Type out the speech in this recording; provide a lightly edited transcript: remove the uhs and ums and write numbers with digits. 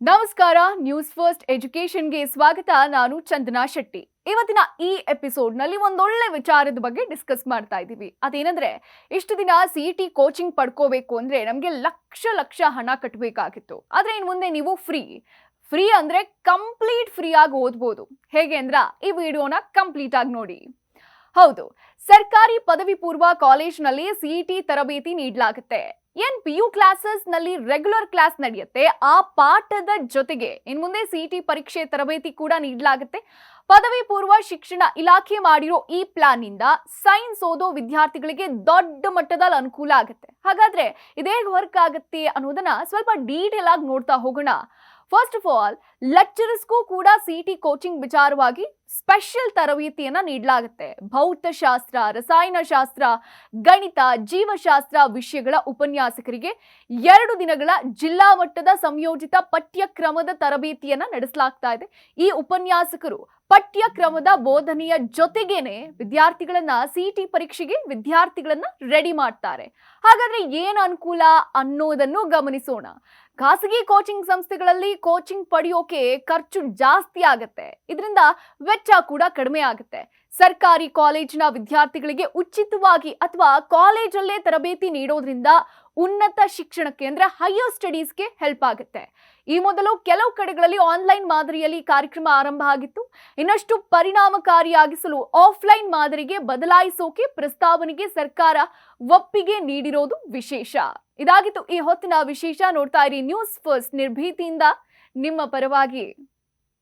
ನಮಸ್ಕಾರ, news first ಎಜುಕೇಶನ್ಗೆ ಸ್ವಾಗತ. ನಾನು ಚಂದನಾ ಶೆಟ್ಟಿ. ಇವತ್ತಿನ ಈ ಎಪಿಸೋಡ್ ನಲ್ಲಿ ಒಂದೊಳ್ಳೆ ವಿಚಾರದ ಬಗ್ಗೆ ಡಿಸ್ಕಸ್ ಮಾಡ್ತಾ ಇದ್ದೀವಿ. ಅದೇನಂದ್ರೆ, ಇಷ್ಟು ದಿನ ಸಿಇಟಿ ಕೋಚಿಂಗ್ ಪಡ್ಕೋಬೇಕು ಅಂದ್ರೆ ನಮಗೆ ಲಕ್ಷ ಲಕ್ಷ ಹಣ ಕಟ್ಟಬೇಕಾಗಿತ್ತು. ಆದ್ರೆ ಇನ್ನು ಮುಂದೆ ನೀವು ಫ್ರೀ ಅಂದ್ರೆ ಕಂಪ್ಲೀಟ್ ಫ್ರೀ ಆಗಿ ಓದ್ಬೋದು. ಹೇಗೆ ಅಂದ್ರ ಈ ವಿಡಿಯೋನ ಕಂಪ್ಲೀಟ್ ಆಗಿ ನೋಡಿ. ಹೌದು, ಸರ್ಕಾರಿ ಪದವಿ ಪೂರ್ವ ಕಾಲೇಜ್ನಲ್ಲಿ ಸಿಇಟಿ ತರಬೇತಿ ನೀಡಲಾಗುತ್ತೆ. PU ಕ್ಲಾಸಸ್ ನಲ್ಲಿ ರೆಗ್ಯುಲರ್ ಕ್ಲಾಸ್ ನಡೆಯುತ್ತೆ. ಆ ಪಾಠದ ಜೊತೆಗೆ ಇನ್ ಮುಂದೆ ಸಿಇಟಿ ಪರೀಕ್ಷೆ ತರಬೇತಿ ಕೂಡ ನೀಡಲಾಗುತ್ತೆ. ಪದವಿ ಪೂರ್ವ ಶಿಕ್ಷಣ ಇಲಾಖೆ ಮಾಡಿರೋ ಈ ಪ್ಲಾನ್ ನಿಂದ ಸೈನ್ಸ್ ಓದೋ ವಿದ್ಯಾರ್ಥಿಗಳಿಗೆ ದೊಡ್ಡ ಮಟ್ಟದಲ್ಲಿ ಅನುಕೂಲ ಆಗುತ್ತೆ. ಹಾಗಾದ್ರೆ ಇದೇ ವರ್ಕ್ ಆಗುತ್ತೆ ಅನ್ನೋದನ್ನ ಸ್ವಲ್ಪ ಡೀಟೇಲ್ ಆಗಿ ನೋಡ್ತಾ ಹೋಗೋಣ. ಫಸ್ಟ್ ಆಫ್ ಆಲ್, ಲೆಕ್ಚರರ್ಸ್ಗೂ ಕೂಡ ಸಿಇಟಿ ಕೋಚಿಂಗ್ ವಿಚಾರವಾಗಿ ಸ್ಪೆಷಲ್ ತರಬೇತಿಯನ್ನ ನೀಡಲಾಗುತ್ತೆ. ಭೌತಶಾಸ್ತ್ರ, ರಸಾಯನಶಾಸ್ತ್ರ, ಗಣಿತ, ಜೀವಶಾಸ್ತ್ರ ವಿಷಯಗಳ ಉಪನ್ಯಾಸಕರಿಗೆ 2 ದಿನಗಳ ಜಿಲ್ಲಾ ಮಟ್ಟದ ಸಂಯೋಜಿತ ಪಠ್ಯಕ್ರಮದ ತರಬೇತಿಯನ್ನ ನಡೆಸಲಾಗ್ತಾ ಇದೆ. ಈ ಉಪನ್ಯಾಸಕರು ಪಠ್ಯಕ್ರಮದ ಬೋಧನೆಯ ಜೊತೆಗೇನೆ ವಿದ್ಯಾರ್ಥಿಗಳನ್ನ ಸಿಇಟಿ ಪರೀಕ್ಷೆಗೆ ರೆಡಿ ಮಾಡ್ತಾರೆ. ಹಾಗಾದ್ರೆ ಏನು ಅನುಕೂಲ ಅನ್ನೋದನ್ನು ಗಮನಿಸೋಣ. ಖಾಸಗಿ ಕೋಚಿಂಗ್ ಸಂಸ್ಥೆಗಳಲ್ಲಿ ಕೋಚಿಂಗ್ ಪಡೆಯೋಕೆ ಖರ್ಚು ಜಾಸ್ತಿ ಆಗುತ್ತೆ. ಇದರಿಂದ ವೆಚ್ಚ ಕೂಡ ಕಡಿಮೆ ಆಗುತ್ತೆ. ಸರ್ಕಾರಿ ಕಾಲೇಜಿನ ವಿದ್ಯಾರ್ಥಿಗಳಿಗೆ ಉಚಿತವಾಗಿ ಅಥವಾ ಕಾಲೇಜಲ್ಲೇ ತರಬೇತಿ ನೀಡೋದ್ರಿಂದ ಉನ್ನತ ಶಿಕ್ಷಣಕ್ಕೆ ಅಂದ್ರೆ ಹೈಯರ್ ಸ್ಟಡೀಸ್ಗೆ ಹೆಲ್ಪ್ ಆಗುತ್ತೆ. ಈ ಮೊದಲು ಕೆಲವು ಕಡೆಗಳಲ್ಲಿ ಆನ್ಲೈನ್ ಮಾದರಿಯಲ್ಲಿ ಕಾರ್ಯಕ್ರಮ ಆರಂಭ ಆಗಿತ್ತು. ಇನ್ನಷ್ಟು ಪರಿಣಾಮಕಾರಿಯಾಗಿಸಲು ಆಫ್ಲೈನ್ ಮಾದರಿಗೆ ಬದಲಾಯಿಸೋಕೆ ಪ್ರಸ್ತಾವನೆಗೆ ಸರ್ಕಾರ ಒಪ್ಪಿಗೆ ನೀಡಿರೋದು ವಿಶೇಷ. ಇದಾಗಿತ್ತು ಈ ಹೊತ್ತಿನ ವಿಶೇಷ. ನೋಡ್ತಾ ಇರಿ ನ್ಯೂಸ್ ಫಸ್ಟ್, ನಿರ್ಭೀತಿಯಿಂದ ನಿಮ್ಮ ಪರವಾಗಿ.